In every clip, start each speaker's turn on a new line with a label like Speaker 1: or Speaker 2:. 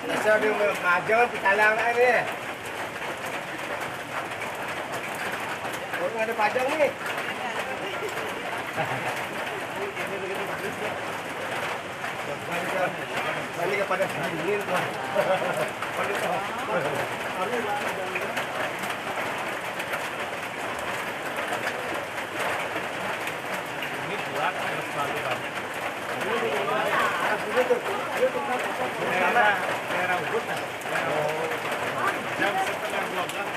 Speaker 1: Nasa yung kajaw, pitalang na ini. Kung ada pajang nih. Balik kepada dingin tuh.
Speaker 2: Ini buat selalu banyak. Daerah Ubud kan? Jam setengah 12.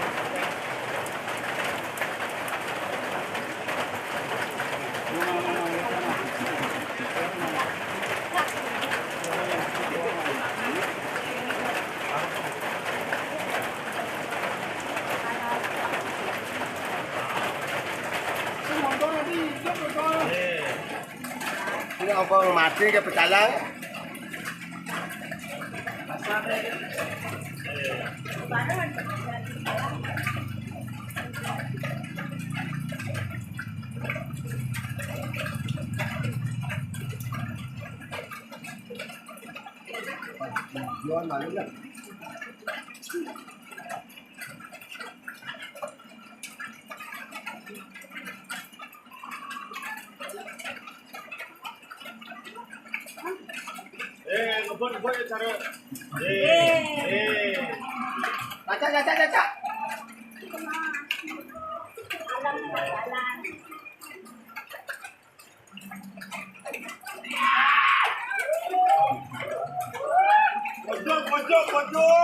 Speaker 1: Ini apa mati ke pecalang? Jual malu lah.
Speaker 2: Ngebut ya cara.
Speaker 1: Caca.
Speaker 2: Pojok.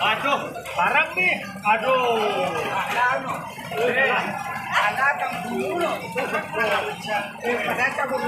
Speaker 2: Aduh, barang nih. Aduh.
Speaker 1: Ada yang dulu. Pada cabut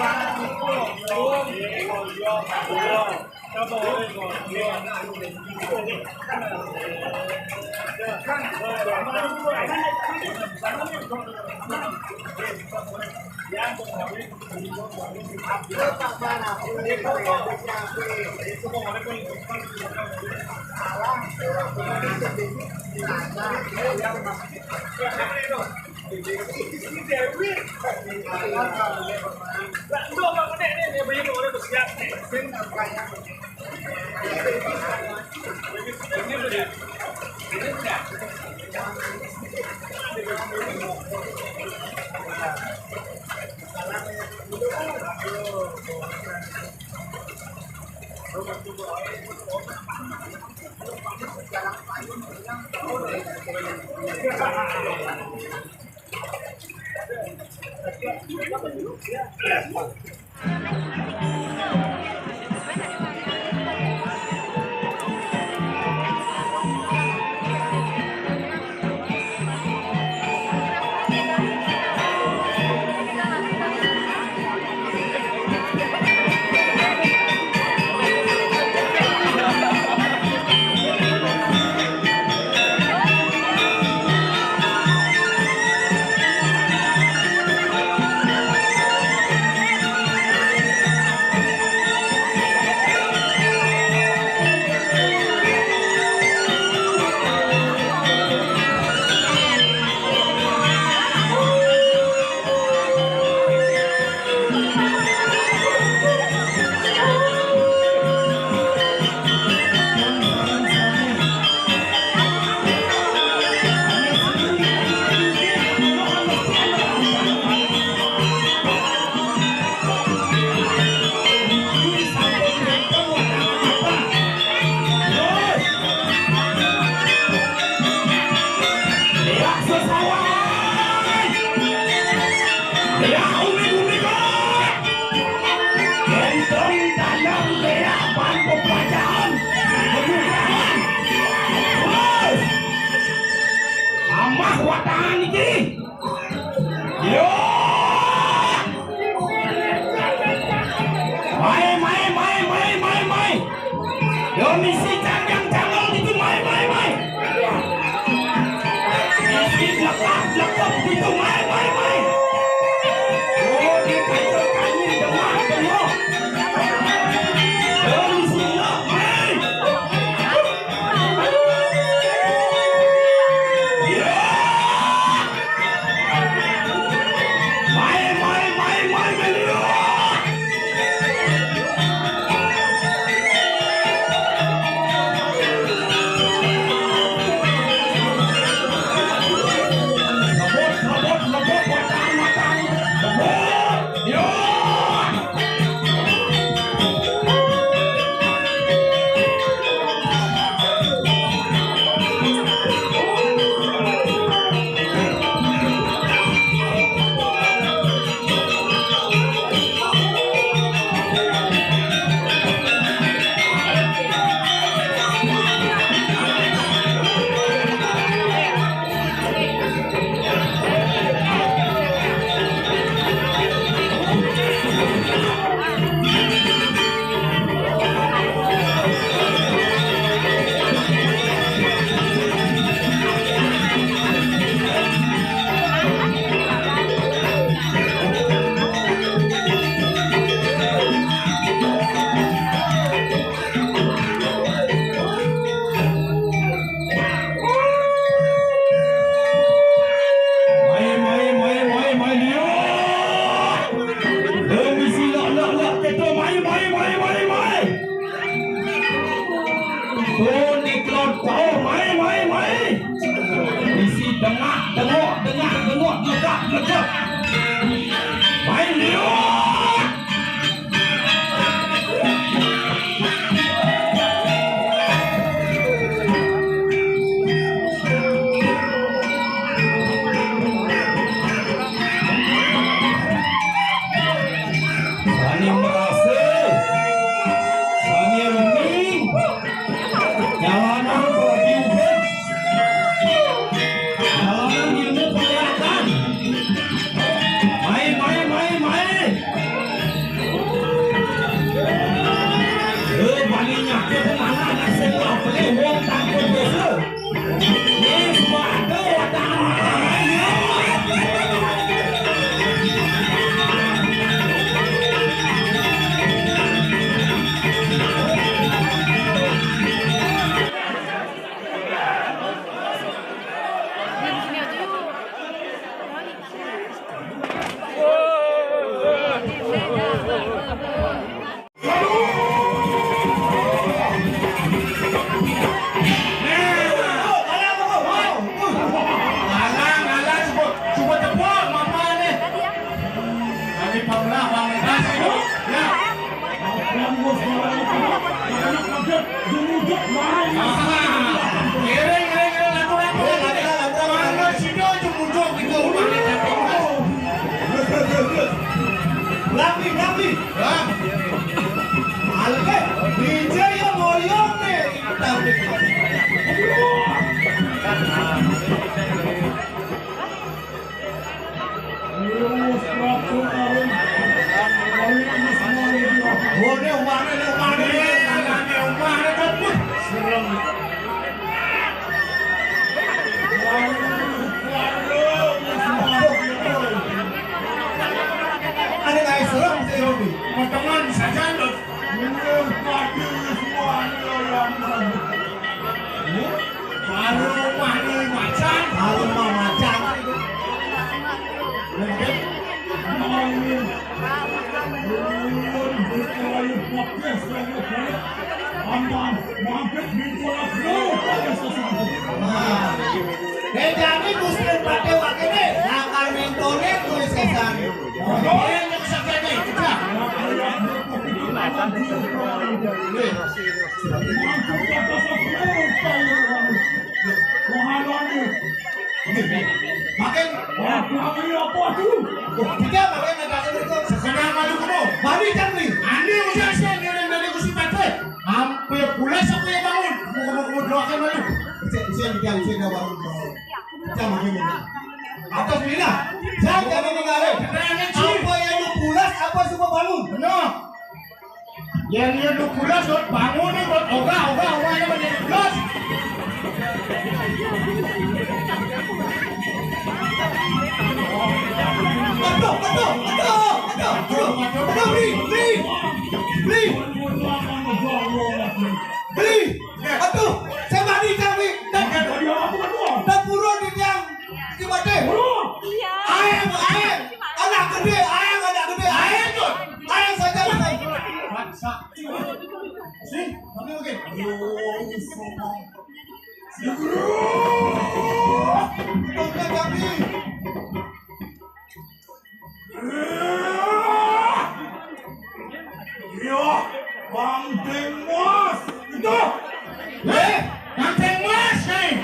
Speaker 3: sesawai. Ya umi ko. Gentong dalam kehidupan pembacaan. Kemudahan. Terus. Amah watangan ini. Yo. Mai. Yo misi jangan itu mai. Misi lekap itu mai. Oh di kayu demam. Yo misi lek mai. Yo. Mai yo. Isi tengok, legap. Main liur. Sani merasa, Sani reming, jalanan berdiubah. Jalanan ilmu penglihatan. Main. Balinya ke mana nak semua boleh wong takut biasa. Ni semua ada watangan main. Rapi. Alke, DJ yang ngoyong nih. Ada nggak serem sih Robi?
Speaker 2: Teman saja loh.
Speaker 3: Baru mani macan.
Speaker 1: Jadi muslim pakai wakil nakal mentone tulis sesan.
Speaker 3: Yang sakit ni, kita.
Speaker 1: Makin
Speaker 3: Kami apa tuh?
Speaker 1: tiga makin nagkakit itu.
Speaker 2: Sekarang malu kamu.
Speaker 1: Bali kan nih.
Speaker 2: Andi udah saya ngirim dari Gusti Patre. Hampir pulas aku yang bangun. Kamu doakan malu.
Speaker 1: Saya bilang saya dah baru. Saya makin ini. Atas bila. Saya jadi ninggalin. Apa yang lu pulas, apa semua bangun.
Speaker 2: Benar. Yang dia lu pulas buat bangun nih buat ogah yang menjadi pulas.
Speaker 1: Beli. Aduh, saya mandi kami. Dan burung di tiang. Gimana? Ayam. Anak gede, ayam. Ayam saja.
Speaker 2: Paksa.
Speaker 1: Sih, kami mungkin. Udah kami.
Speaker 3: Ya, Banteng Mas. Itu.
Speaker 2: Banteng Mas nih.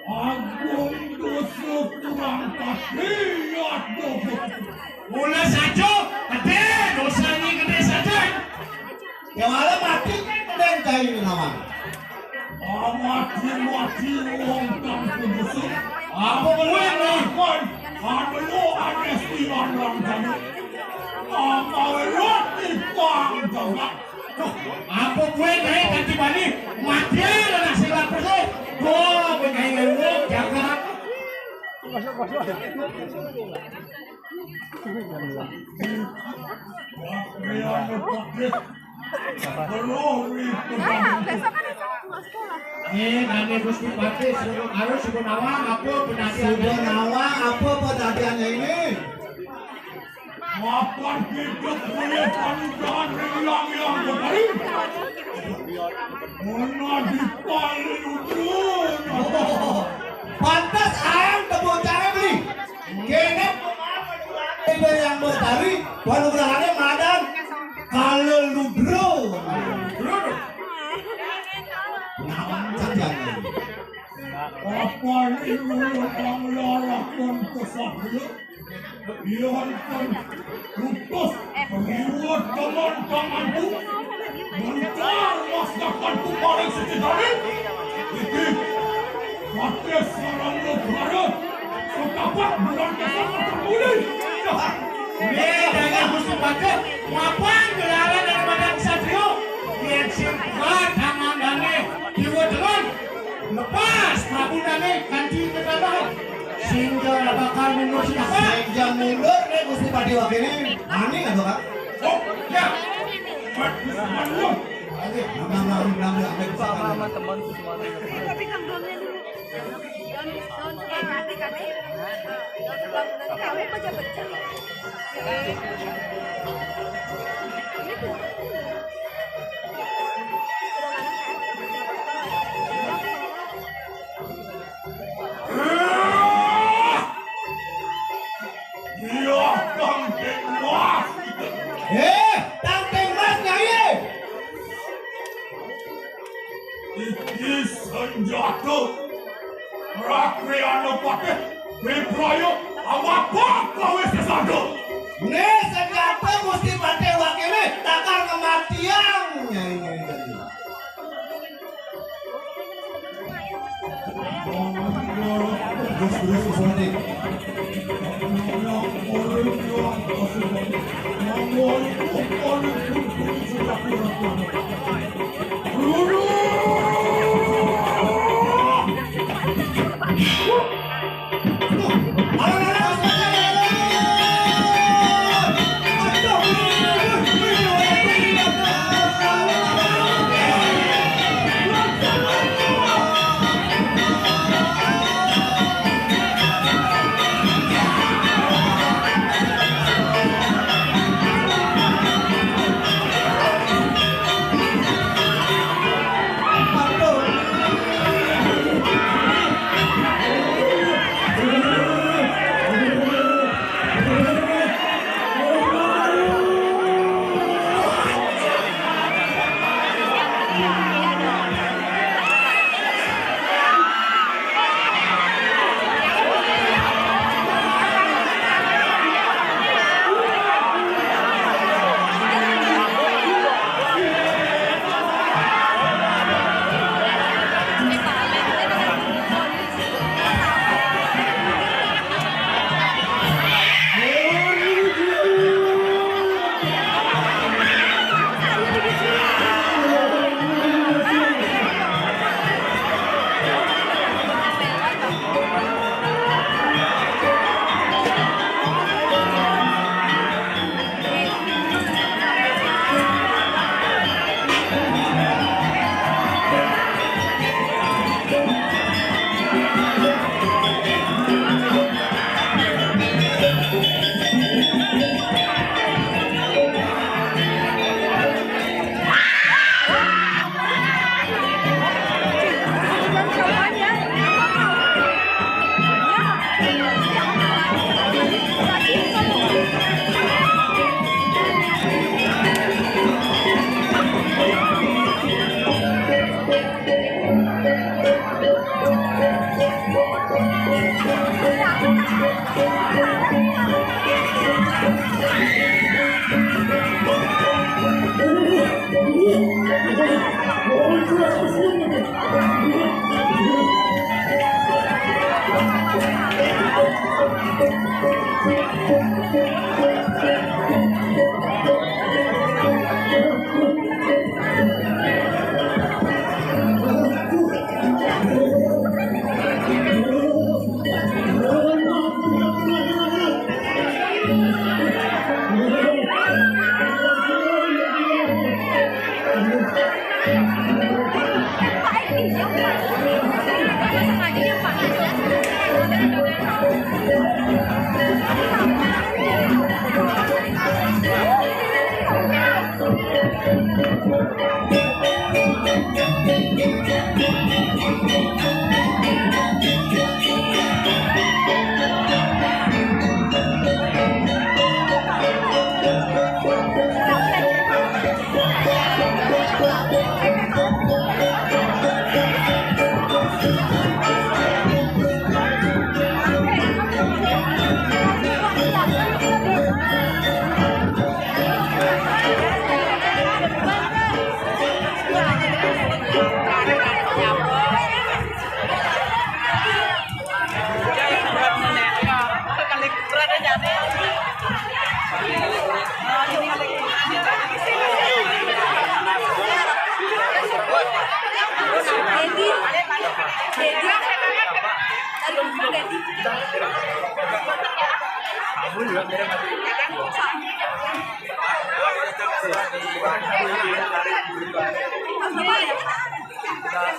Speaker 3: Agung dosa kurang kasihat dosa.
Speaker 2: Mula saja, gede dosanya gede saja.
Speaker 1: Yang ada mati dan kain ini nama.
Speaker 3: Mati wong kang kudusu.
Speaker 2: Apa boleh nih?
Speaker 3: Anu lo anestiran langkana. Amawe roti pang jaga.
Speaker 2: Apa gue nih ganti bani? Mati lah nasi lapar tuh. Gua pengen ngomong jangan. Nane Gusti Pati suruh harus suruh nawang apa penasihat
Speaker 1: Sudah nawang apa penadiannya ini?
Speaker 3: Makan hidup boleh panjang hilang kembali. Mana dipaling udun.
Speaker 1: Pantas ayam tepuk tangan beli. Kene itu yang bertari, panugrahannya madan kalau ludro.
Speaker 3: Apa ini yang melarangkan kesahaya? Ilahan kan putus meliwat teman-temanku mencar masyarakat paling sejati. Iki mati seorang negara setapak bulan kesana terpulih.
Speaker 2: dengan Gusti Pati ngapain gelaran daripada Satrio? Yang singkat tangan dane diwa dengan lepas Prabu dane ganti ke tanah. Sehingga bakal mundur siapa?
Speaker 1: Sejak mundur nih Gusti Pati wakini aneh atau kak?
Speaker 3: Oh ya, mati semuanya.
Speaker 1: Oke, nama
Speaker 4: Sama teman semuanya.
Speaker 5: Tapi kan belumnya dulu. Daun mati kami. Bangunan kami baca-baca.
Speaker 3: Dia Banteng Mas.
Speaker 1: Tanteng Mas Nyai.
Speaker 3: Iki senjata Rakriano Pati Wiprayo awapa kowe sesado.
Speaker 1: Nih senjata Gusti Pati wakini takar kematian. Nyai. Terus Gusti.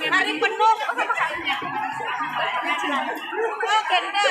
Speaker 5: Hari penuh. Oh, kena.